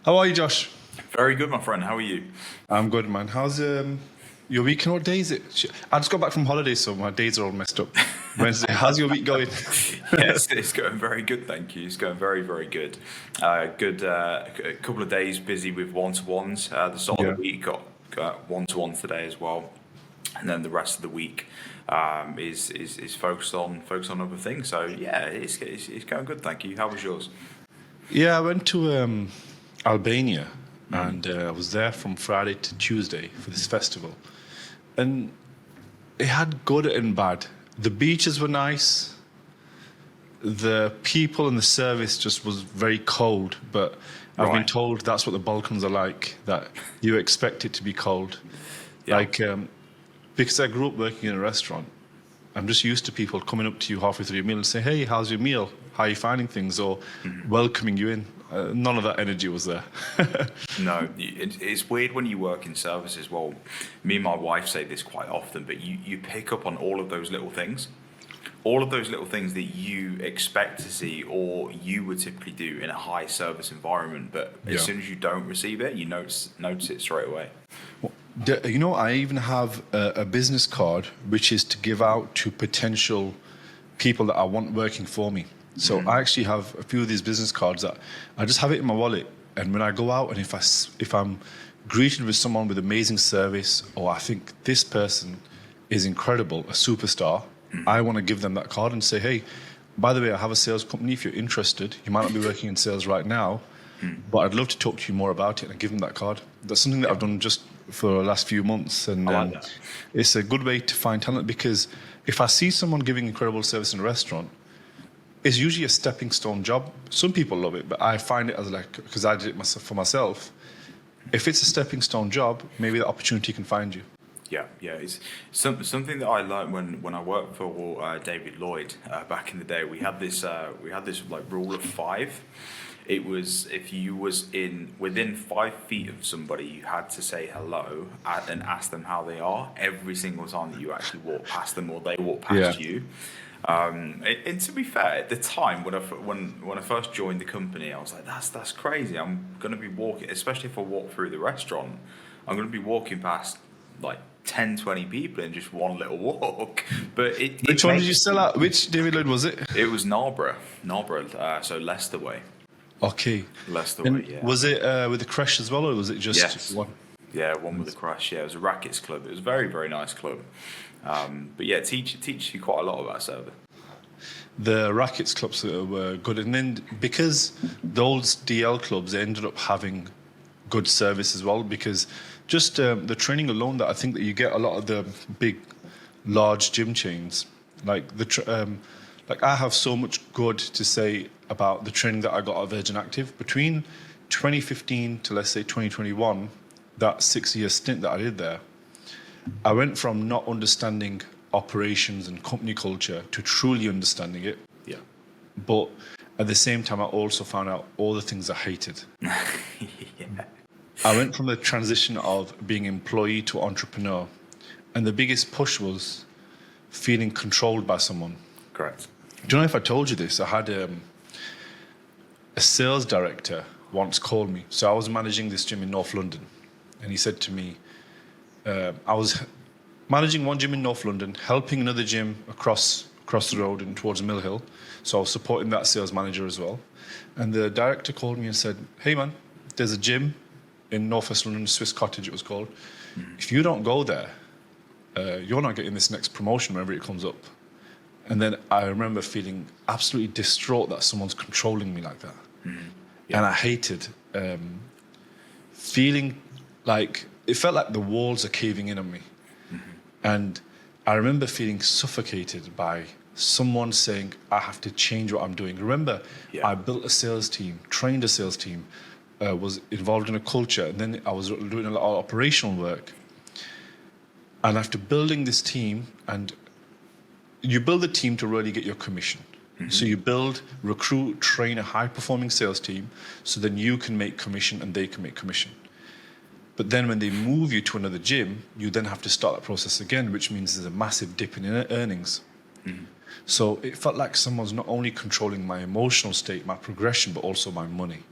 How are you, Josh? Very good, my friend. How are you? I'm good, man. How's your weekend? What day is it? I just got back from holiday, so my days are all messed up. Wednesday. How's your week going? Yes, it's going very good, thank you. It's going very, very good. Good. A couple of days busy with one-to-ones. The start of Yeah. the week got one-to-ones today as well, and then the rest of the week is focused on other things. So yeah, it's going good, thank you. How was yours? Yeah, I went to Albania, and I was there from Friday to Tuesday for this festival, and it had good and bad. The beaches were nice. The people and the service just was very cold, but I've been Right. told that's what the Balkans are like, that you expect it to be cold. Yeah. Like, because I grew up working in a restaurant, I'm just used to people coming up to you halfway through your meal and say, "Hey, how's your meal? How are you finding things?" or welcoming you in. None of that energy was there. No, it's weird when you work in service as well. Me and my wife say this quite often, but you pick up on all of those little things that you expect to see or you would typically do in a high service environment. But as Yeah. soon as you don't receive it, you notice it straight away. You know, I even have a business card which is to give out to potential people that I want working for me. So I actually have a few of these business cards that I just have it in my wallet. And when I go out and if I'm greeted with someone with amazing service, or I think this person is incredible, a superstar, I want to give them that card and say, "Hey, by the way, I have a sales company. If you're interested, you might not be working in sales right now, but I'd love to talk to you more about it," and give them that card. That's something that Yeah, I've done just for the last few months, and I like that. it's a good way to find talent, because if I see someone giving incredible service in a restaurant, it's usually a stepping stone job. Some people love it, but I find it as, like, because I did it myself for myself. If it's a stepping stone job, maybe the opportunity can find you. Yeah, yeah. It's something that I learned when I worked for David Lloyd back in the day. We had this like rule of five. It was if you was in within 5 feet of somebody, you had to say hello and ask them how they are every single time that you actually walk past them or they walk Yeah. past you. And to be fair, at the time when I first joined the company, I was like, that's crazy. I'm gonna be walking, especially if I walk through the restaurant, I'm gonna be walking past like 10, 20 people in just one little walk. But Which it one did you makes sell out? Which David Lloyd was it? it was Narborough, so Leicester way, Okay. Leicester way, And yeah. was it with the crash as well, or was it just Yes, one? yeah, one with a crash. Yeah, it was a rackets club. It was a very, very nice club. But yeah, teach you quite a lot about service. The rackets clubs were good, and then because those DL clubs, they ended up having good service as well, because just the training alone, that I think that you get a lot of the big, large gym chains, like like I have so much good to say about the training that I got at Virgin Active between 2015 to, let's say, 2021, that 6 year stint that I did there. I went from not understanding operations and company culture to truly understanding it. Yeah. But at the same time, I also found out all the things I hated. Yeah. I went from the transition of being employee to entrepreneur. And the biggest push was feeling controlled by someone. Correct. Do you know, if I told you this, I had a sales director once called me. So I was managing this gym in North London. And he said to me, I was managing one gym in North London, helping another gym across the road and towards Mill Hill. So I was supporting that sales manager as well. And the director called me and said, "Hey man, there's a gym in North West London, Swiss Cottage it was called. If you don't go there, you're not getting this next promotion whenever it comes up." And then I remember feeling absolutely distraught that someone's controlling me like that. Yeah. And I hated feeling like it felt like the walls are caving in on me. And I remember feeling suffocated by someone saying, "I have to change what I'm doing." Remember, Yeah. I built a sales team, trained a sales team, was involved in a culture, and then I was doing a lot of operational work. And after building this team, and you build a team to really get your commission. So you build, recruit, train a high-performing sales team, so then you can make commission and they can make commission. But then when they move you to another gym, you then have to start that process again, which means there's a massive dip in earnings. So it felt like someone's not only controlling my emotional state, my progression, but also my money.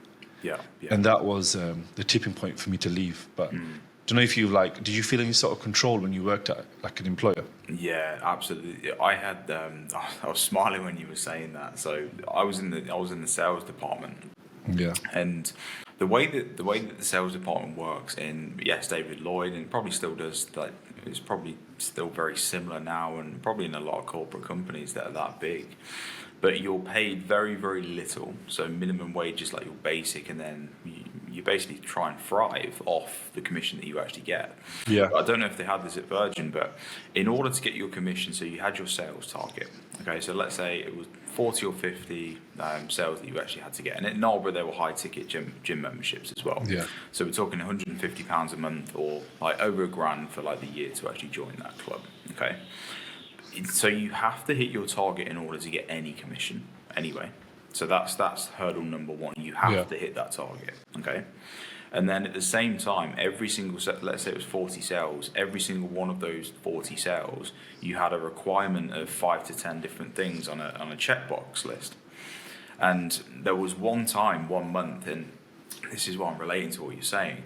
Yeah, yeah. And that was the tipping point for me to leave. But don't know if you did you feel any sort of control when you worked at like an employer? Yeah, absolutely. I had I was smiling when you were saying that. So I was in the sales department, Yeah. and the way that the sales department works in, yes, David Lloyd, and probably still does, like, it's probably still very similar now, and probably in a lot of corporate companies that are that big. But you're paid very, very little. So minimum wage is like your basic, and then you basically try and thrive off the commission that you actually get. Yeah. I don't know if they had this at Virgin, but in order to get your commission, so you had your sales target. Okay, so let's say it was 40 or 50 sales that you actually had to get. And at Marlborough, there were high ticket gym memberships as well. Yeah. So we're talking £150 a month, or like over £1,000 for like the year to actually join that club. Okay. So you have to hit your target in order to get any commission anyway. So that's hurdle number one. You have to hit that target. Okay. And then at the same time, every single set, let's say it was 40 sales, every single one of those 40 sales, you had a requirement of 5 to 10 different things on a checkbox list. And there was one month, and this is what I'm relating to what you're saying,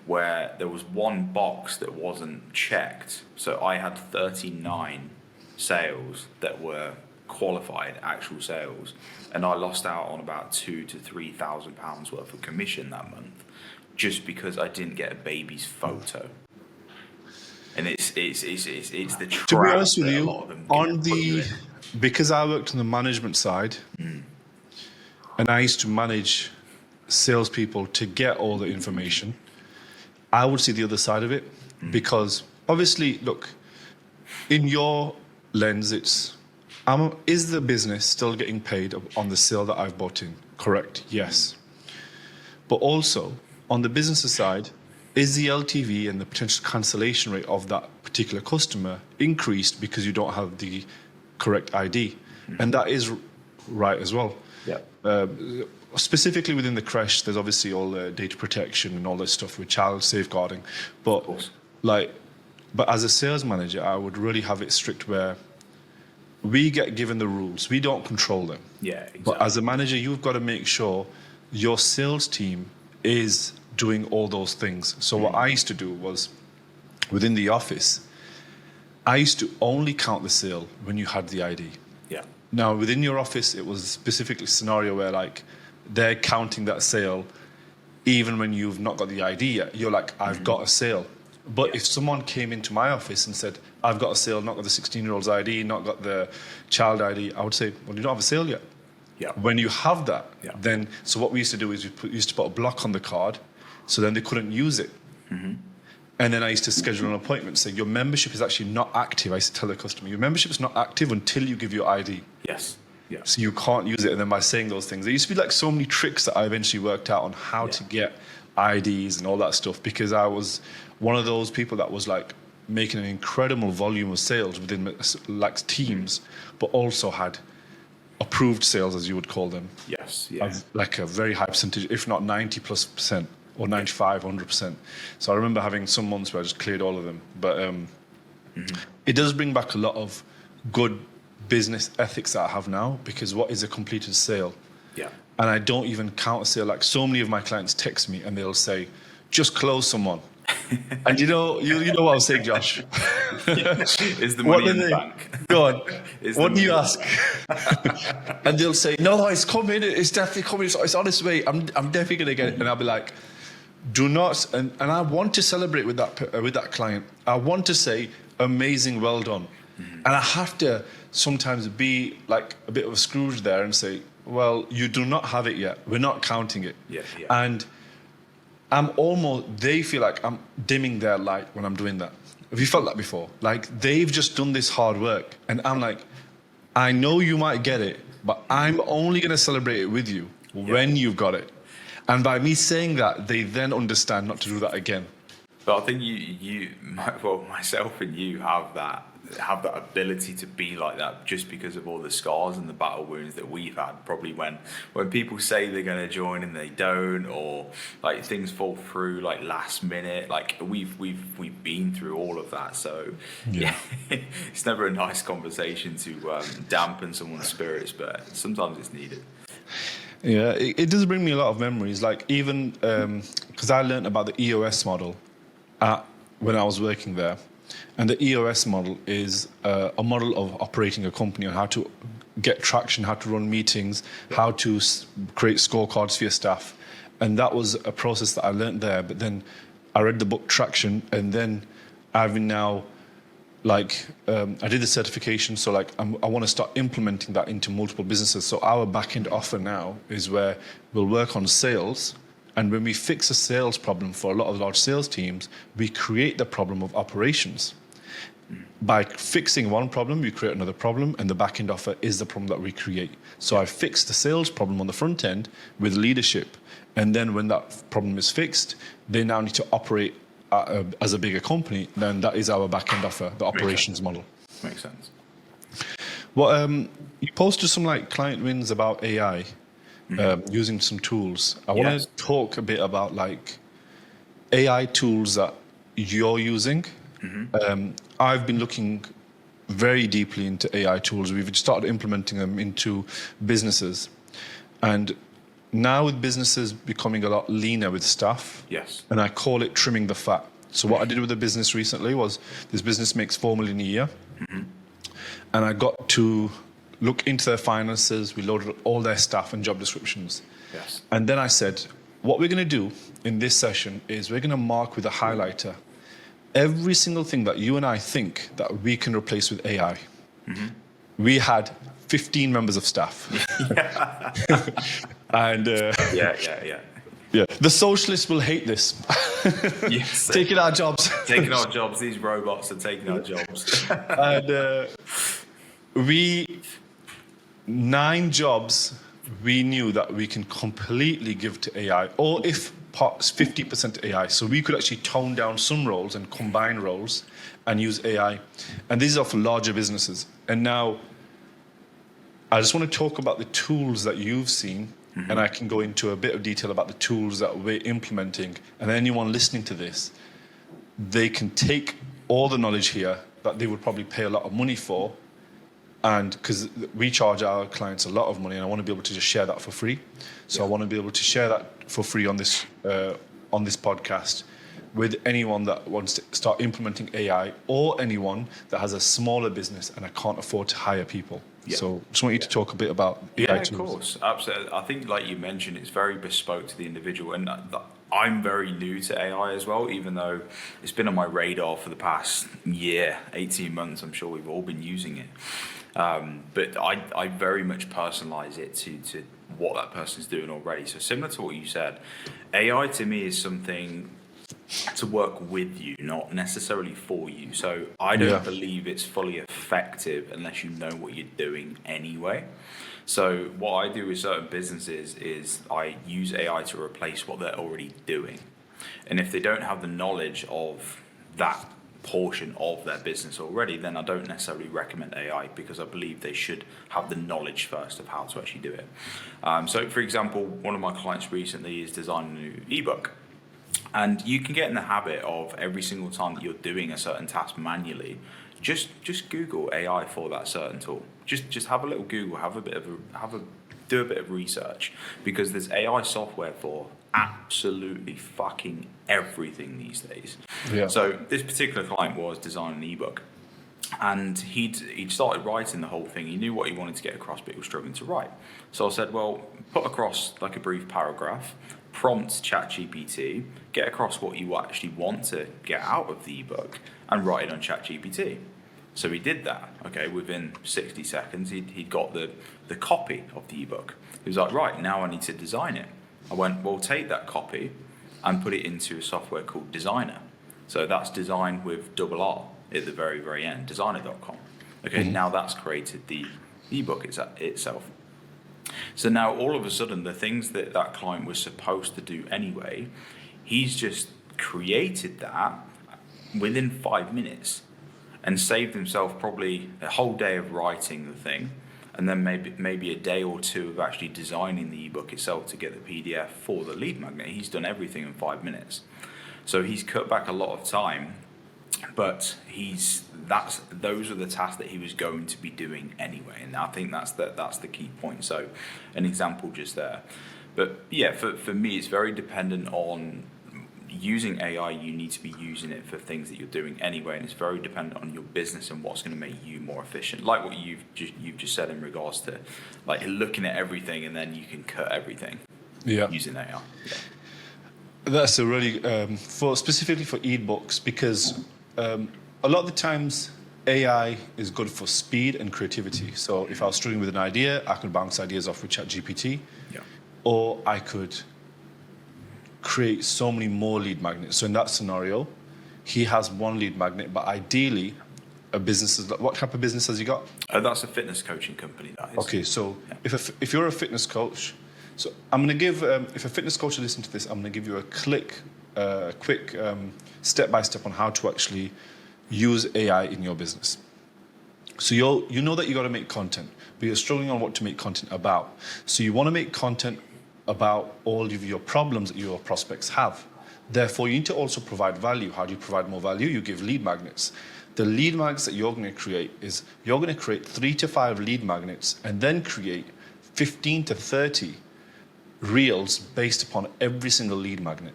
where there was one box that wasn't checked. So I had 39 sales that were qualified actual sales, and I lost out on about £2,000 to £3,000 worth of commission that month, just because I didn't get a baby's photo. And it's the trap. To be honest with that a you, lot of them put you in. because I worked on the management side, and I used to manage salespeople to get all the information, I would see the other side of it. Because obviously, look, in your lens, is the business still getting paid on the sale that I've bought in? Correct, yes. But also, on the business side, is the LTV and the potential cancellation rate of that particular customer increased because you don't have the correct ID? And that is right as well. Yeah. Specifically within the creche, there's obviously all the data protection and all this stuff with child safeguarding. But but as a sales manager, I would really have it strict where we get given the rules. We don't control them. Yeah, exactly. But as a manager, you've got to make sure your sales team is doing all those things. So what I used to do was, within the office, I used to only count the sale when you had the ID. Yeah. Now, within your office, it was specifically a scenario where, like, they're counting that sale even when you've not got the ID yet. You're like, I've got a sale. But if someone came into my office and said, I've got a sale, not got the 16-year-old's ID, not got the child ID, I would say, well, you don't have a sale yet. Yeah. When you have that, then, so what we used to do is we used to put a block on the card, so then they couldn't use it. And then I used to schedule an appointment, say, your membership is actually not active. I used to tell the customer, your membership is not active until you give your ID. Yes. Yeah. So you can't use it. And then by saying those things, there used to be like so many tricks that I eventually worked out on how to get IDs and all that stuff, because I was one of those people that was like making an incredible volume of sales within like teams, but also had approved sales, as you would call them. Yes. Yeah. Of like a very high percentage, if not 90+%, or 95, 100%. So I remember having some months where I just cleared all of them. But it does bring back a lot of good business ethics that I have now, because what is a completed sale? Yeah. And I don't even count a sale. Like, so many of my clients text me and they'll say, just close someone. And you know what I'm saying, Josh? Is the money in the bank? Go on. Is What the do you money- ask? And they'll say, no, it's coming. It's definitely coming. It's on its way. I'm definitely going to get it. And I'll be like, do not. And I want to celebrate with that client. I want to say, amazing, well done. And I have to sometimes be like a bit of a Scrooge there and say, well, you do not have it yet. We're not counting it. Yeah. And they feel like I'm dimming their light when I'm doing that. Have you felt that before? Like, they've just done this hard work, and I'm like, I know you might get it, but I'm only going to celebrate it with you when you've got it. And by me saying that, they then understand not to do that again. But I think myself and you have that ability to be like that, just because of all the scars and the battle wounds that we've had. Probably when people say they're going to join and they don't, or like things fall through like last minute. Like we've been through all of that. So yeah, it's never a nice conversation to dampen someone's spirits, but sometimes it's needed. Yeah, it does bring me a lot of memories. Like even because I learned about the EOS model when I was working there, and the EOS model is a model of operating a company on how to get traction, how to run meetings, how to create scorecards for your staff, and that was a process that I learned there. But then I read the book Traction, and then I've been now I did the certification, so I want to start implementing that into multiple businesses. So our back-end offer now is where we'll work on sales, and when we fix a sales problem for a lot of large sales teams, we create the problem of operations. By fixing one problem, we create another problem, and the back-end offer is the problem that we create. So I fixed the sales problem on the front end with leadership, and then when that problem is fixed, they now need to operate as a bigger company. Then that is our back-end offer, the operations model. Makes sense. Well, you posted some client wins about AI, using some tools. I want to talk a bit about AI tools that you're using. I've been looking very deeply into AI tools. We've started implementing them into businesses, and now with businesses becoming a lot leaner with staff, and I call it trimming the fat. So what I did with a business recently was this business makes 4 million a year, and I got to look into their finances. We loaded all their staff and job descriptions, and then I said, what we're going to do in this session is we're going to mark with a highlighter every single thing that you and I think that we can replace with AI. We had 15 members of staff. And the socialists will hate this. Taking our jobs. Taking our jobs. These robots are taking our jobs. And 9 jobs we knew that we can completely give to AI, or if parts 50% AI. So we could actually tone down some roles and combine roles and use AI. And these are for larger businesses. And now I just want to talk about the tools that you've seen, and I can go into a bit of detail about the tools that we're implementing. And anyone listening to this, they can take all the knowledge here that they would probably pay a lot of money for, and because we charge our clients a lot of money, and I want to be able to just share that for free. So I want to be able to share that for free on this podcast with anyone that wants to start implementing AI, or anyone that has a smaller business and I can't afford to hire people. So I just want you to talk a bit about AI tools. Of course, absolutely. I think, like you mentioned, it's very bespoke to the individual, and I'm very new to AI as well, even though it's been on my radar for the past year, 18 months. I'm sure we've all been using it. But I very much personalize it to what that person's doing already. So similar to what you said, AI to me is something to work with you, not necessarily for you. So I don't believe it's fully effective unless you know what you're doing anyway. So what I do with certain businesses is I use AI to replace what they're already doing. And if they don't have the knowledge of that portion of their business already, then I don't necessarily recommend AI, because I believe they should have the knowledge first of how to actually do it. So for example, one of my clients recently is designing a new ebook. And you can get in the habit of every single time that you're doing a certain task manually, just Google AI for that certain tool. Just have a little Google, do a bit of research, because there's AI software for absolutely fucking everything these days. So this particular client was designing an ebook, and he'd started writing the whole thing. He knew what he wanted to get across, but he was struggling to write. So I said, well, put across like a brief paragraph, prompt ChatGPT, get across what you actually want to get out of the ebook, and write it on ChatGPT. So he did that. Okay, within 60 seconds, he'd got the copy of the ebook. He was like, right, now I need to design it. I went, well, take that copy and put it into a software called Designer. So that's designed with double R at the very, very end, designer.com. Okay, now that's created the ebook itself. So now all of a sudden, the things that client was supposed to do anyway, he's just created that within 5 minutes and saved himself probably a whole day of writing the thing, and then maybe a day or two of actually designing the ebook itself to get the PDF for the lead magnet. He's done everything in 5 minutes. So he's cut back a lot of time but those are the tasks that he was going to be doing anyway, and I think that's the key point. So, an example just there, but yeah, for me, it's very dependent on using AI. You need to be using it for things that you're doing anyway, and it's very dependent on your business and what's going to make you more efficient. Like what you've just said in regards to like looking at everything, and then you can cut everything using AI. Yeah. That's a really specifically for ebooks, because a lot of the times AI is good for speed and creativity. So if I was struggling with an idea, I could bounce ideas off with ChatGPT, or I could create so many more lead magnets. So in that scenario, he has one lead magnet, but ideally, what type of business has he got? That's a fitness coaching company. That is. Okay, so if you're a fitness coach, so I'm going to give, if a fitness coach listens to this, I'm going to give you a quick step-by-step on how to actually use AI in your business. So you know that you got to make content, but you're struggling on what to make content about. So you want to make content about all of your problems that your prospects have. Therefore, you need to also provide value. How do you provide more value? You give lead magnets. The lead magnets that you're going to create is you're going to create 3 to 5 lead magnets and then create 15 to 30 reels based upon every single lead magnet.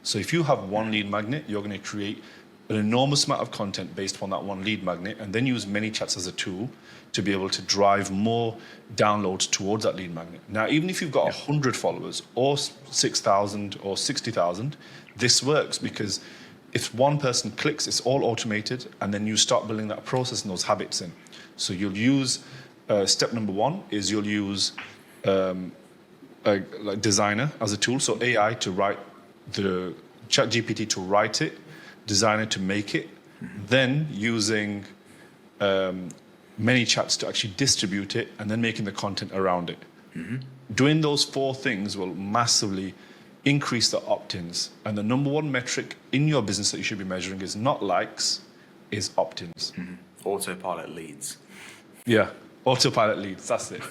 So if you have one lead magnet, you're going to create an enormous amount of content based upon that one lead magnet, and then use ManyChats as a tool to be able to drive more downloads towards that lead magnet. Now, even if you've got 100 followers or 6,000 or 60,000, this works, because if one person clicks, it's all automated, and then you start building that process and those habits in. So you'll use, step number 1 is you'll use like Designer as a tool, so AI to write the ChatGPT to write it, Designer to make it, then using ManyChats to actually distribute it, and then making the content around it. Doing those 4 things will massively increase the opt-ins. And the number 1 metric in your business that you should be measuring is not likes, is opt-ins. Autopilot leads. Yeah, autopilot leads, that's it.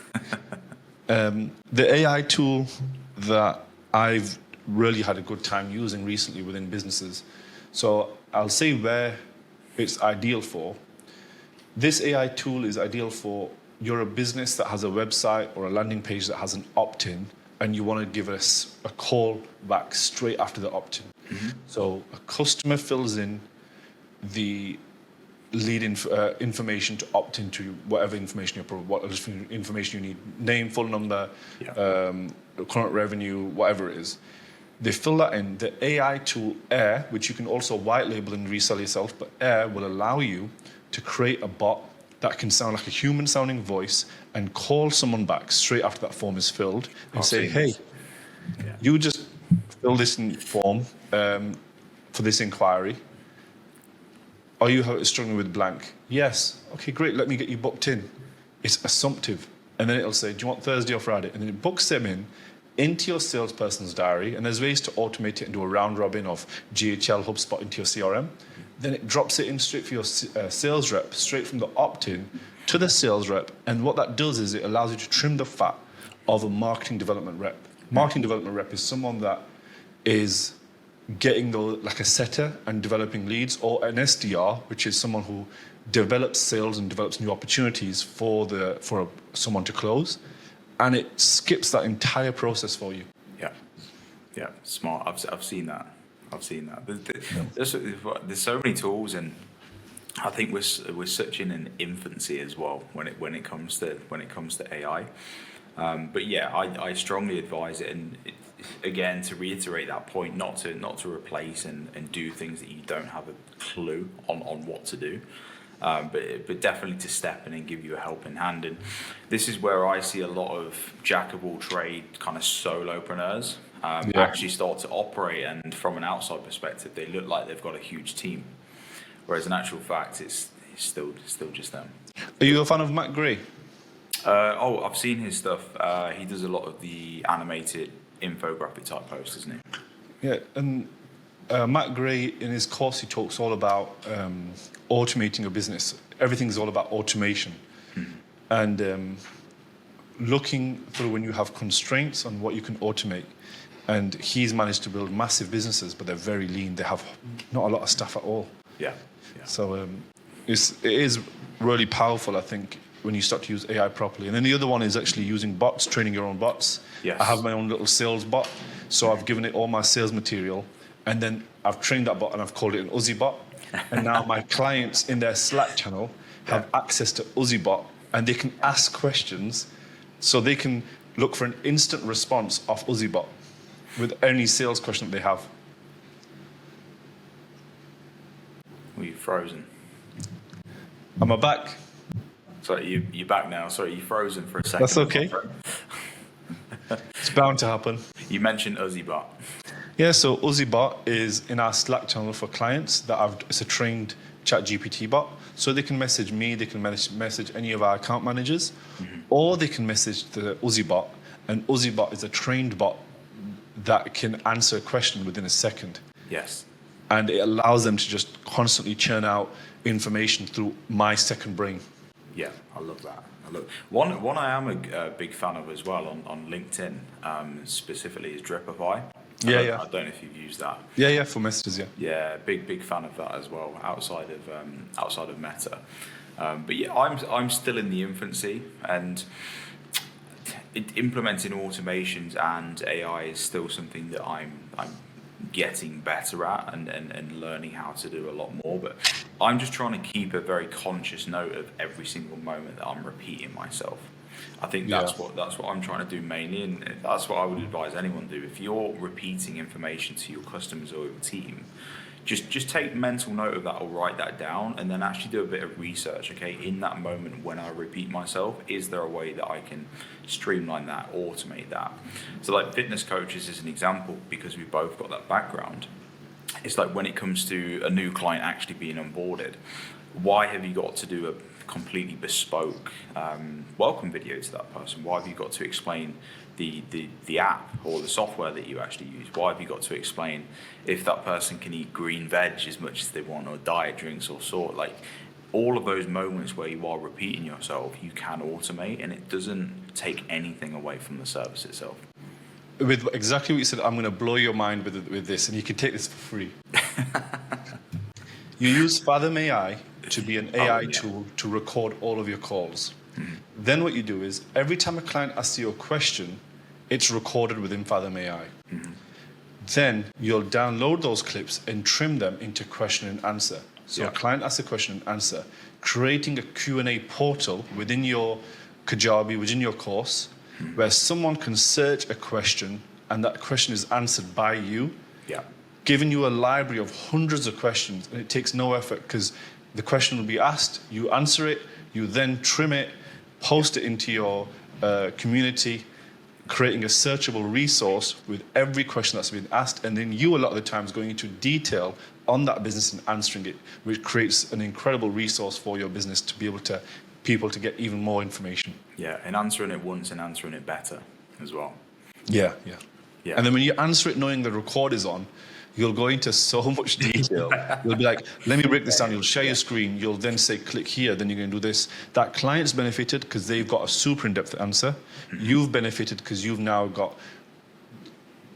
The AI tool that I've really had a good time using recently within businesses, so I'll say where it's ideal for. This AI tool is ideal for, you're a business that has a website or a landing page that has an opt-in, and you want to give us a call back straight after the opt-in. So a customer fills in the lead information to opt into whatever information what information you need, name, phone number, current revenue, whatever it is. They fill that in. The AI tool Air, which you can also white label and resell yourself, but Air will allow you to create a bot that can sound like a human sounding voice and call someone back straight after that form is filled and say, hey, you just fill this form for this inquiry. Are you struggling with blank? Yes. Okay, great. Let me get you booked in. It's assumptive. And then it'll say, do you want Thursday or Friday? And then it books them in into your salesperson's diary. And there's ways to automate it and do a round robin of GHL, HubSpot into your CRM. Then it drops it in straight for your sales rep, straight from the opt-in to the sales rep. And what that does is it allows you to trim the fat of a marketing development rep. Marketing development rep is someone that is getting like a setter and developing leads, or an SDR, which is someone who develops sales and develops new opportunities for someone to close, and it skips that entire process for you. Yeah, smart. I've seen that. There's so many tools, and I think we're such in an infancy as well when it comes to AI. But yeah, I strongly advise it, and again, to reiterate that point, not to replace and do things that you don't have a clue on what to do, but definitely to step in and give you a helping hand. And this is where I see a lot of jack of all trade kind of solopreneurs actually start to operate, and from an outside perspective, they look like they've got a huge team, whereas in actual fact, it's still just them. Are you a fan of Matt Gray? I've seen his stuff. He does a lot of the animated infographic type posts, doesn't he? Yeah, and Matt Gray, in his course, he talks all about automating a business. Everything's all about automation. And looking through when you have constraints on what you can automate. And he's managed to build massive businesses, but they're very lean. They have not a lot of staff at all. Yeah. Yeah. So it is really powerful, I think, when you start to use AI properly. And then the other one is actually using bots, training your own bots. Yes. I have my own little sales bot, so I've given it all my sales material, and then I've trained that bot and I've called it an Uzi bot. And now my clients in their Slack channel have access to Uzi bot, and they can ask questions, so they can look for an instant response off Uzi bot with any sales question that they have. Were you frozen? Am I back? Sorry, you're back now. Sorry, you frozen for a second. That's okay. It's bound to happen. You mentioned UziBot. Yeah, so UziBot is in our Slack channel for clients it's a trained ChatGPT bot. So they can message me, they can message any of our account managers, or they can message the UziBot. And UziBot is a trained bot that can answer a question within a second. Yes. And it allows them to just constantly churn out information through my second brain. Yeah, I love that. One I am a big fan of as well on LinkedIn, specifically is Dripify. I don't know if you've used that. Yeah, for messages, yeah. Yeah, big fan of that as well. Outside of Meta, but yeah, I'm still in the infancy, and implementing automations and AI is still something that I'm getting better at and learning how to do a lot more. But I'm just trying to keep a very conscious note of every single moment that I'm repeating myself. I think that's what I'm trying to do mainly, and that's what I would advise anyone to do. If you're repeating information to your customers or your team, just take mental note of that or write that down, and then actually do a bit of research. Okay, in that moment when I repeat myself, is there a way that I can streamline that, automate that? So like fitness coaches is an example, because we both got that background. It's like when it comes to a new client actually being onboarded, why have you got to do a completely bespoke welcome video to that person? Why have you got to explain the app or the software that you actually use? Why have you got to explain if that person can eat green veg as much as they want, or diet drinks or sort? Like all of those moments where you are repeating yourself, you can automate, and it doesn't take anything away from the service itself. With exactly what you said, I'm going to blow your mind with this, and you can take this for free. You use Fathom AI to be an AI tool to record all of your calls. Then what you do is, every time a client asks you a question, it's recorded within Fathom AI. Then you'll download those clips and trim them into question and answer. So a client asks a question and answer, creating a Q&A portal within your Kajabi, within your course, where someone can search a question and that question is answered by you, giving you a library of hundreds of questions, and it takes no effort, because the question will be asked, you answer it, you then trim it, post it into your community, creating a searchable resource with every question that's been asked, and then you a lot of the times going into detail on that business and answering it, which creates an incredible resource for your business to be able to people to get even more information. Yeah, and answering it once and answering it better as well. Yeah. And then when you answer it knowing the record is on, you'll go into so much detail. You'll be like, let me break this down. You'll share your screen. You'll then say, click here. Then you're going to do this. That client's benefited because they've got a super in-depth answer. You've benefited because you've now got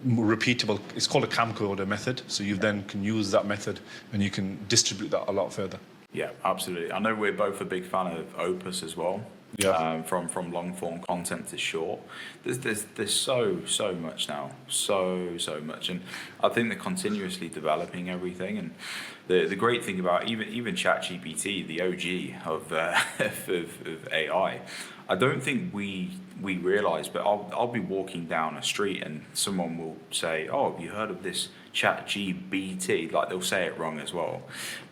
repeatable. It's called a camcorder method. So you then can use that method and you can distribute that a lot further. Yeah, absolutely. I know we're both a big fan of Opus as well. Yeah. From long form content to short, there's so much now, so much, and I think they're continuously developing everything. And the great thing about even ChatGPT, the OG of AI, I don't think we realize, but I'll be walking down a street and someone will say, "Oh, have you heard of this ChatGPT?" Like they'll say it wrong as well,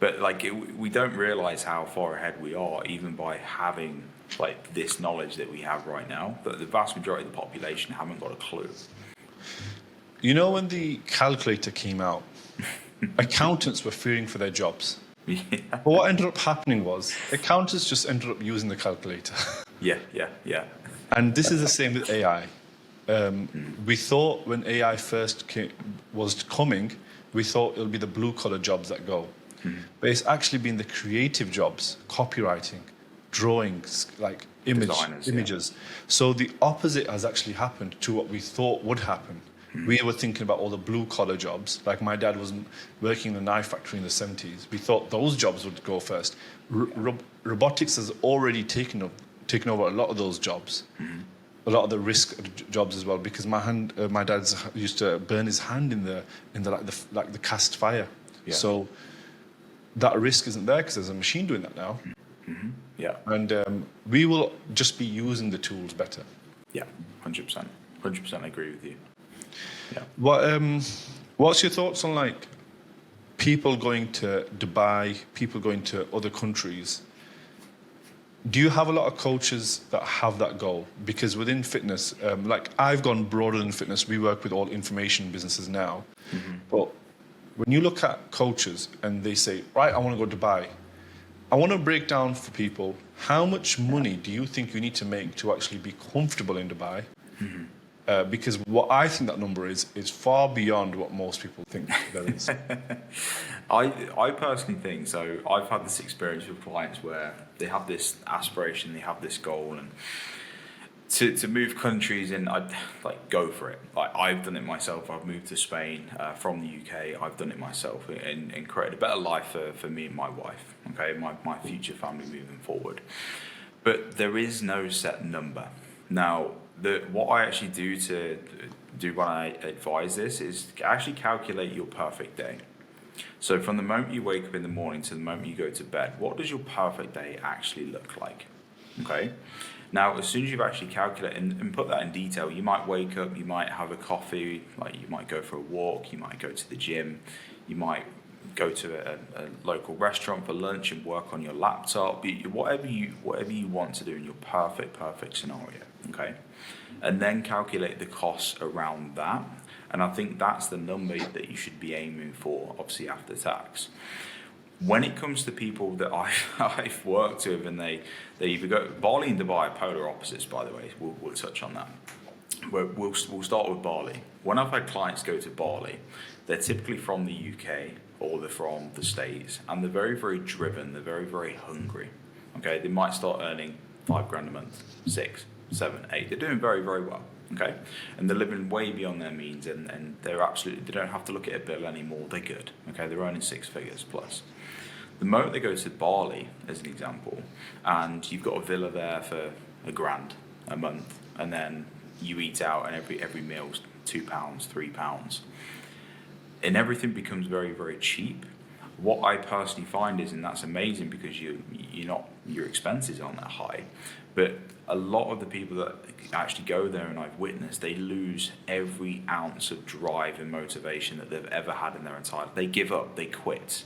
but like we don't realize how far ahead we are, even by having like this knowledge that we have right now. But the vast majority of the population haven't got a clue. You know, when the calculator came out, accountants were fearing for their jobs. Yeah. But what ended up happening was accountants just ended up using the calculator. Yeah. And this is the same with AI. We thought when AI first was coming, we thought it'll be the blue-collar jobs that go. But it's actually been the creative jobs, copywriting, drawings, like images. Yeah. So the opposite has actually happened to what we thought would happen. We were thinking about all the blue collar jobs. Like my dad was working in a knife factory in the 70s. We thought those jobs would go first. Robotics has already taken over a lot of those jobs, a lot of the risk jobs as well. Because my dad used to burn his hand in the cast fire. Yeah. So that risk isn't there because there's a machine doing that now. Yeah. And we will just be using the tools better. Yeah. 100%. 100% agree with you. Yeah. What's your thoughts on like people going to Dubai, people going to other countries? Do you have a lot of coaches that have that goal? Because within fitness, like I've gone broader than fitness. We work with all information businesses now. But when you look at coaches and they say, right, I want to go to Dubai, I want to break down for people, how much money do you think you need to make to actually be comfortable in Dubai? Because what I think that number is far beyond what most people think there is. I personally think so. I've had this experience with clients where they have this aspiration, they have this goal, and to move countries, and I'd like go for it. I've done it myself. I've moved to Spain from the UK. I've done it myself and created a better life for me and my wife. Okay, my future family moving forward. But there is no set number. Now, what I actually do when I advise this is actually calculate your perfect day. So from the moment you wake up in the morning to the moment you go to bed, what does your perfect day actually look like? Okay. Now, as soon as you've actually calculated and put that in detail, you might wake up, you might have a coffee, like you might go for a walk, you might go to the gym, you might go to a local restaurant for lunch and work on your laptop, whatever you want to do in your perfect scenario, okay? And then calculate the costs around that. And I think that's the number that you should be aiming for, obviously after tax. When it comes to people that I've worked with and they either go, Bali and Dubai are polar opposites, by the way, we'll touch on that. We'll start with Bali. When I've had clients go to Bali, they're typically from the UK or they're from the States, and they're very, very driven, they're very, very hungry. Okay, they might start earning $5,000 a month, 6, 7, 8. They're doing very, very well. Okay, and they're living way beyond their means, and they don't have to look at a bill anymore. They're good. Okay, they're earning 6 figures plus. The moment they go to Bali, as an example, and you've got a villa there for $1,000 a month, and then you eat out, and every meal's £2, £3, and everything becomes very, very cheap. What I personally find is, and that's amazing because your expenses aren't that high, but a lot of the people that actually go there, and I've witnessed, they lose every ounce of drive and motivation that they've ever had in their entire life. They give up, they quit,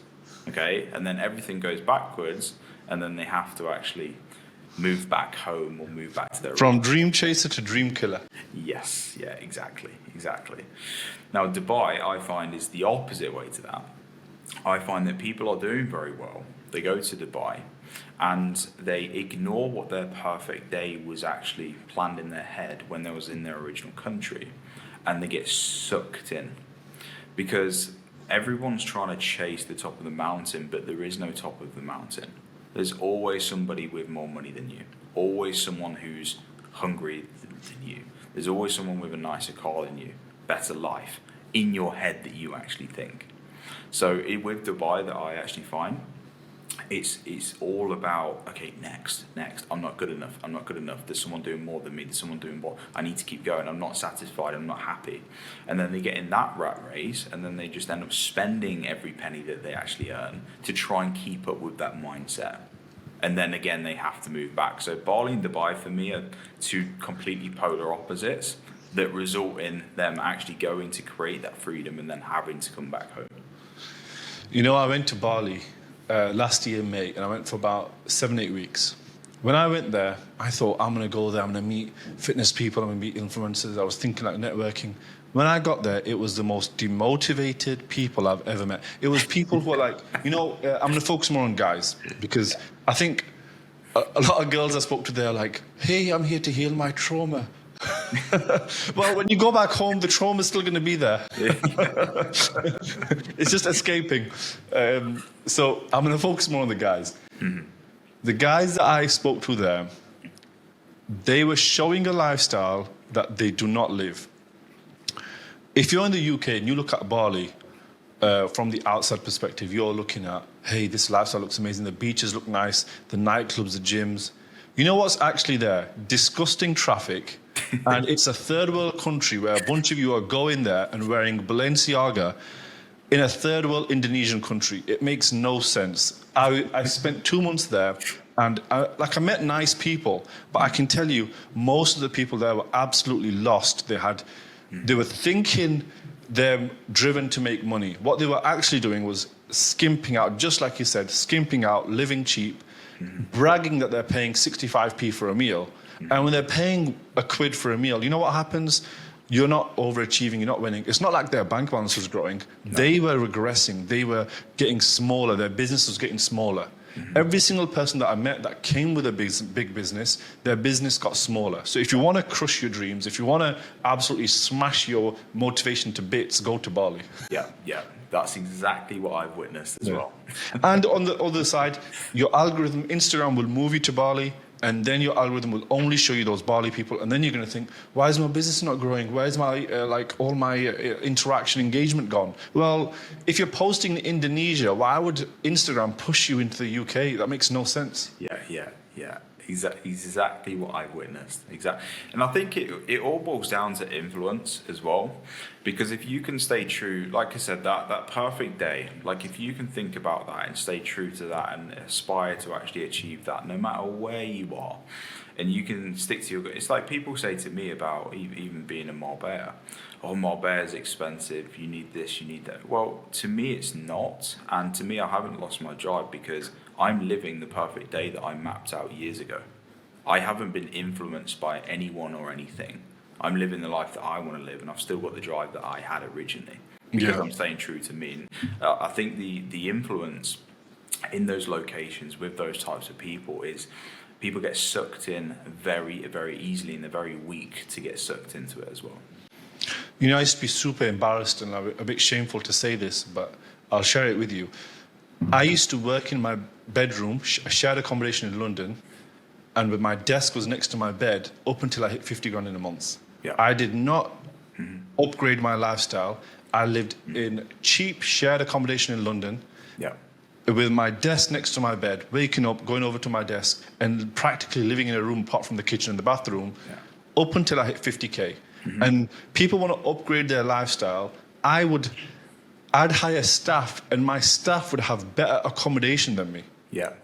okay? And then everything goes backwards, and then they have to actually move back home or move back to their... From dream chaser to dream killer. Yes, yeah, exactly. Now, Dubai, I find, is the opposite way to that. I find that people are doing very well. They go to Dubai and they ignore what their perfect day was actually planned in their head when they was in their original country, and they get sucked in because everyone's trying to chase the top of the mountain, but there is no top of the mountain. There's always somebody with more money than you, always someone who's hungry than you. There's always someone with a nicer car than you, better life in your head that you actually think. So with Dubai, that I actually find, it's all about, okay, next, I'm not good enough, there's someone doing more than me, there's someone doing more, I need to keep going, I'm not satisfied, I'm not happy. And then they get in that rat race, and then they just end up spending every penny that they actually earn to try and keep up with that mindset. And then again, they have to move back. So Bali and Dubai for me are two completely polar opposites that result in them actually going to create that freedom and then having to come back home. You know, I went to Bali last year in May, and I went for about 7-8 weeks. When I went there, I thought, I'm going to go there, I'm going to meet fitness people, I'm going to meet influencers. I was thinking like networking. When I got there, it was the most demotivated people I've ever met. It was people who were like, I'm going to focus more on guys, because I think a lot of girls I spoke to there are like, hey, I'm here to heal my trauma. Well, when you go back home, the trauma's still going to be there. It's just escaping. So I'm going to focus more on the guys. Mm-hmm. The guys that I spoke to there, they were showing a lifestyle that they do not live. if you're in the UK and you look at Bali from the outside perspective, you're looking at, hey, this lifestyle looks amazing. The beaches look nice, the nightclubs, the gyms. You know what's actually there? Disgusting traffic. And it's a third world country where a bunch of you are going there and wearing Balenciaga in a third world Indonesian country. It makes no sense. I spent 2 months there, and I met nice people, but I can tell you, most of the people there were absolutely lost. They were thinking they're driven to make money. What they were actually doing was skimping out, just like you said, skimping out, living cheap, bragging that they're paying 65p for a meal. And when they're paying a quid for a meal, you know what happens? You're not overachieving, you're not winning. It's not like their bank balance was growing. No. They were regressing. They were getting smaller. Their business was getting smaller. Every single person that I met that came with a big business, their business got smaller. So if you want to crush your dreams, if you want to absolutely smash your motivation to bits, go to Bali. Yeah. That's exactly what I've witnessed as well. And on the other side, your algorithm, Instagram will move you to Bali, and then your algorithm will only show you those Bali people, and then you're going to think, why is my business not growing? Why is my all my interaction engagement gone? Well, if you're posting in Indonesia, why would Instagram push you into the UK? That makes no sense. Yeah. Exactly what I've witnessed. Exactly. And I think it all boils down to influence as well. Because if you can stay true, like I said, that perfect day, like if you can think about that and stay true to that and aspire to actually achieve that, no matter where you are, and you can stick to your, it's like people say to me about even being in Marbella. Oh, Marbella is expensive. You need this, you need that. Well, to me, it's not. And to me, I haven't lost my drive because I'm living the perfect day that I mapped out years ago. I haven't been influenced by anyone or anything. I'm living the life that I want to live, and I've still got the drive that I had originally because I'm staying true to me. And, I think the influence in those locations with those types of people is people get sucked in very, very easily, and they're very weak to get sucked into it as well. You know, I used to be super embarrassed and a bit shameful to say this, but I'll share it with you. I used to work in my bedroom, a shared accommodation in London, and with my desk was next to my bed up until I hit 50 grand in a month. Yeah. I did not upgrade my lifestyle. I lived in cheap shared accommodation in London. Yeah. With my desk next to my bed, waking up, going over to my desk, and practically living in a room apart from the kitchen and the bathroom, up until I hit 50k. And people want to upgrade their lifestyle. I'd hire staff, and my staff would have better accommodation than me. Yeah.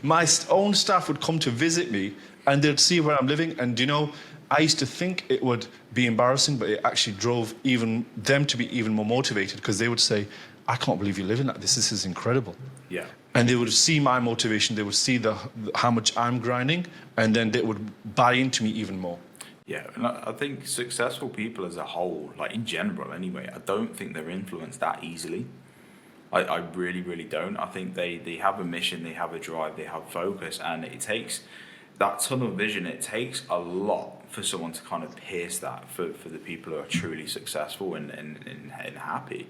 My own staff would come to visit me, and they'd see where I'm living. And you know, I used to think it would be embarrassing, but it actually drove even them to be even more motivated, because they would say, I can't believe you're living like this. This is incredible. Yeah. And they would see my motivation. They would see how much I'm grinding, and then they would buy into me even more. Yeah, and I think successful people as a whole, like in general anyway, I don't think they're influenced that easily. I really, really don't. I think they have a mission, they have a drive, they have focus, and it takes that tunnel vision. It takes a lot for someone to kind of pierce that for the people who are truly successful and happy.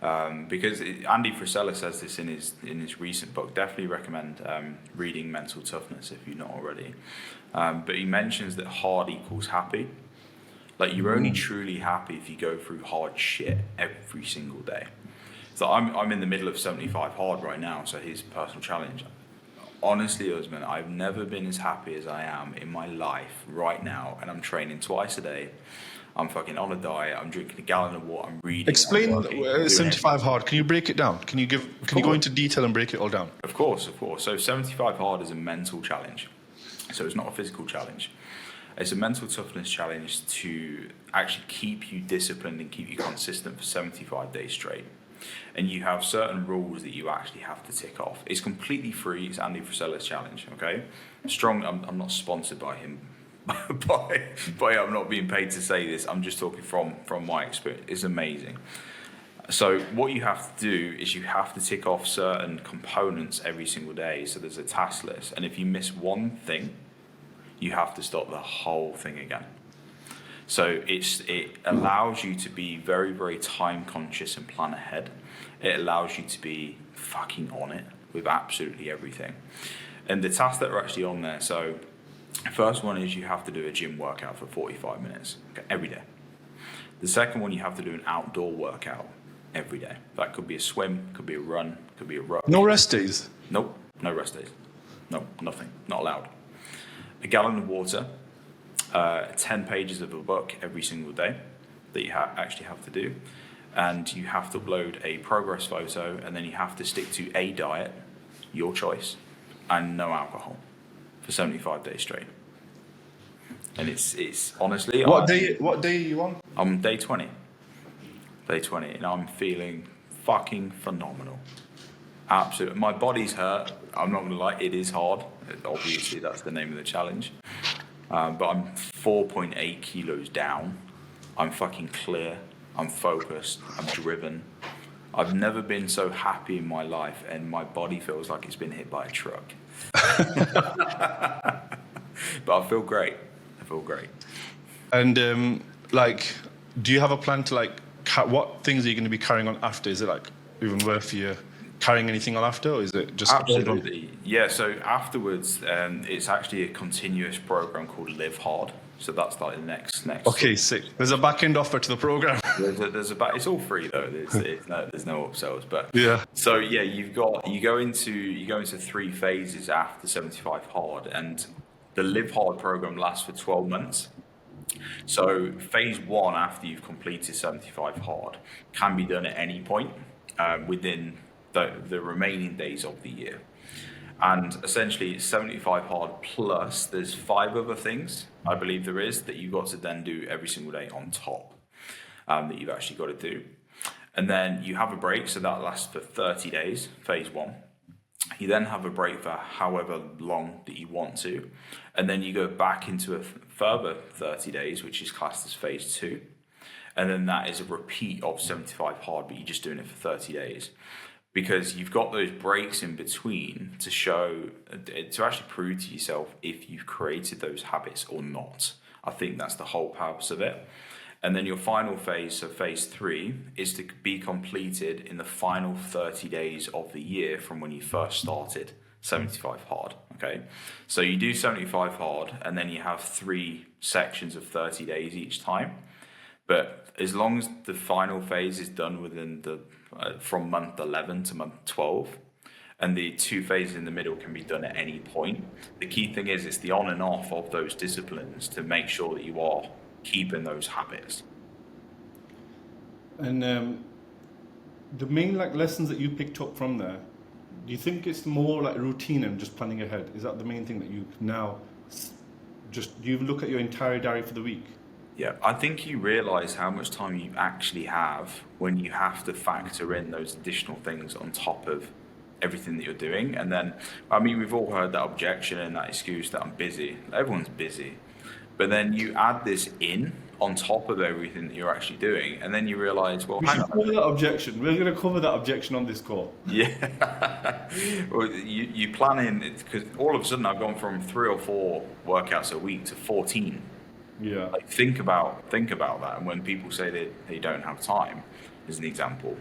Because Andy Frisella says this in his recent book. Definitely recommend reading Mental Toughness if you're not already. But he mentions that hard equals happy. Like you're only truly happy if you go through hard shit every single day. So I'm in the middle of 75 hard right now. So his personal challenge. Honestly, Usman, I've never been as happy as I am in my life right now, and I'm training twice a day. I'm fucking on a diet. I'm drinking a gallon of water. I'm reading. Explain 75 hard. Can you break it down? Can you go into detail and break it all down? Of course. So 75 hard is a mental challenge. So it's not a physical challenge. It's a mental toughness challenge to actually keep you disciplined and keep you consistent for 75 days straight. And you have certain rules that you actually have to tick off. It's completely free. It's Andy Frisella's challenge. Okay. Strong. I'm not sponsored by him. But I'm not being paid to say this. I'm just talking from my experience. It's amazing. So what you have to do is you have to tick off certain components every single day. So there's a task list, and if you miss one thing, you have to start the whole thing again. So it allows you to be very, very time conscious and plan ahead. It allows you to be fucking on it with absolutely everything. And the tasks that are actually on there, so first one is you have to do a gym workout for 45 minutes every day. The second one, you have to do an outdoor workout every day. That could be a swim, could be a run, could be a ruck. No rest days. Nope, no rest days. No, nothing, not allowed. A gallon of water, 10 pages of a book every single day that you actually have to do. And you have to upload a progress photo, and then you have to stick to a diet, your choice, and no alcohol for 75 days straight. And it's honestly... What day are you on? I'm day 20. Day 20, and I'm feeling fucking phenomenal. Absolutely. My body's hurt. I'm not going to lie, it is hard. Obviously, that's the name of the challenge. But I'm 4.8 kilos down. I'm fucking clear. I'm focused. I'm driven. I've never been so happy in my life, and my body feels like it's been hit by a truck. But I feel great. I feel great. And like, do you have a plan to like, what things are you going to be carrying on after? Is it like even worth you carrying anything on after, or is it just absolutely? Yeah. So afterwards, it's actually a continuous program called Live Hard. So that's like the next. Okay, sick. There's a back end offer to the program. There's a back. It's all free though. There's no upsells. But yeah. So yeah, you go into 3 phases after 75 hard, and the Live Hard program lasts for 12 months. So phase 1, after you've completed 75 hard, can be done at any point within the remaining days of the year. And essentially it's 75 hard plus there's 5 other things, I believe there is, that you've got to then do every single day on top that you've actually got to do. And then you have a break, so that lasts for 30 days, phase 1. You then have a break for however long that you want to. And then you go back into a further 30 days, which is classed as phase 2. And then that is a repeat of 75 hard, but you're just doing it for 30 days. Because you've got those breaks in between to show, to actually prove to yourself if you've created those habits or not. I think that's the whole purpose of it. And then your final phase, so phase 3, is to be completed in the final 30 days of the year from when you first started 75 hard, okay? So you do 75 hard, and then you have 3 sections of 30 days each time. But as long as the final phase is done within from month 11 to month 12, and the 2 phases in the middle can be done at any point, the key thing is it's the on and off of those disciplines to make sure that you are keeping those habits. And the main like lessons that you picked up from there, do you think it's more like routine and just planning ahead? Is that the main thing that you now just, do you look at your entire diary for the week? Yeah, I think you realise how much time you actually have when you have to factor in those additional things on top of everything that you're doing. And then, I mean, we've all heard that objection and that excuse that I'm busy. Everyone's busy. But then you add this in on top of everything that you're actually doing, and then you realise, well, hang on. Cover that objection. We're going to cover that objection on this call. Yeah. Well, you plan in, because all of a sudden I've gone from 3 or 4 workouts a week to 14. Yeah. Like, think about that. And when people say that they don't have time, as an example.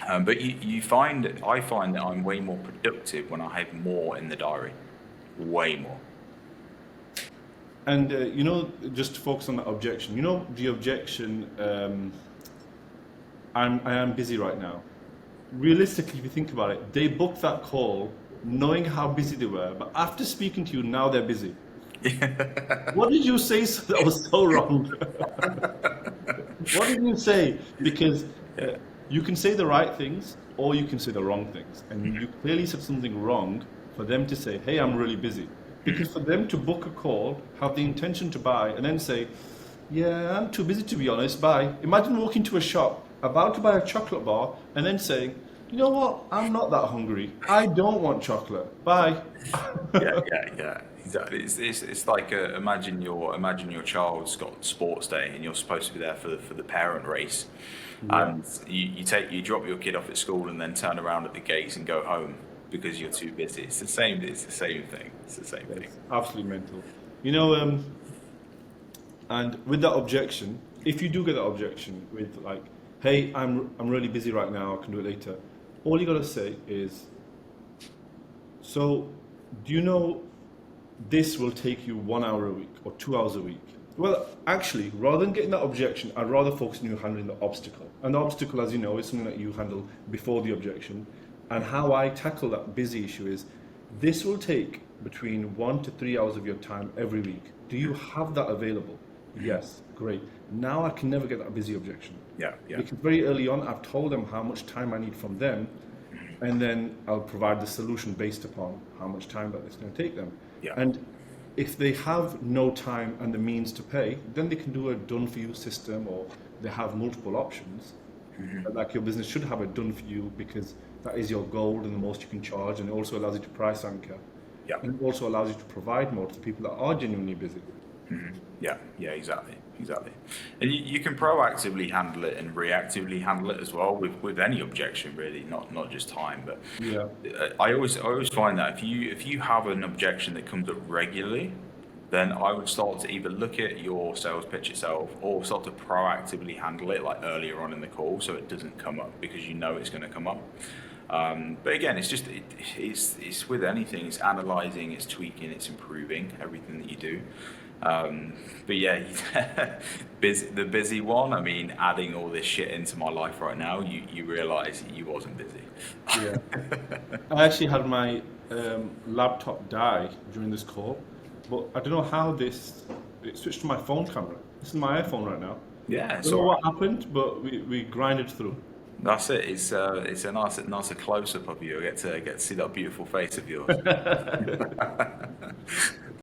But I find that I'm way more productive when I have more in the diary. Way more. And, just to focus on that objection, the objection, I am busy right now. Realistically, if you think about it, they booked that call knowing how busy they were, but after speaking to you, now they're busy. What did you say that was so wrong? What did you say? Because you can say the right things or you can say the wrong things. And you clearly said something wrong for them to say, hey, I'm really busy. Because for them to book a call, have the intention to buy, and then say, yeah, I'm too busy to be honest, bye. Imagine walking to a shop, about to buy a chocolate bar, and then saying, you know what, I'm not that hungry. I don't want chocolate. Bye. Yeah. Exactly. It's like imagine your child's got sports day and you're supposed to be there for the parent race, and you drop your kid off at school and then turn around at the gates and go home because you're too busy. It's the same thing. It's Absolutely mental. And with that objection, if you do get that objection with like, hey, I'm really busy right now, I can do it later, all you gotta say is, so do you know this will take you 1 hour a week or 2 hours a week? Well, actually, rather than getting that objection, I'd rather focus on you handling the obstacle. And the obstacle, as you know, is something that you handle before the objection. And how I tackle that busy issue is this will take between 1 to 3 hours of your time every week. Do you have that available? Yes, great. Now I can never get that busy objection. Yeah, yeah. Because very early on, I've told them how much time I need from them, and then I'll provide the solution based upon how much time that it's going to take them. Yeah. And if they have no time and the means to pay, then they can do a done for you system, or they have multiple options. Like your business should have a done for you, because that is your goal and the most you can charge, and it also allows you to price anchor. Yeah. And it also allows you to provide more to the people that are genuinely busy. Yeah, yeah, exactly. And you can proactively handle it and reactively handle it as well with any objection, really, not just time. But Yeah. I always find that if you have an objection that comes up regularly, then I would start to either look at your sales pitch itself or start to proactively handle it like earlier on in the call, so it doesn't come up, because you know it's going to come up. But again, it's with anything. It's analyzing, it's tweaking, it's improving everything that you do. But yeah, the busy one. I mean, adding all this shit into my life right now, you realise you wasn't busy. Yeah. I actually had my laptop die during this call, but I don't know how it switched to my phone camera. This is my iPhone right now. Yeah, I don't know what happened, but we grinded through. That's it. It's a nicer close up of you. I get to see that beautiful face of yours.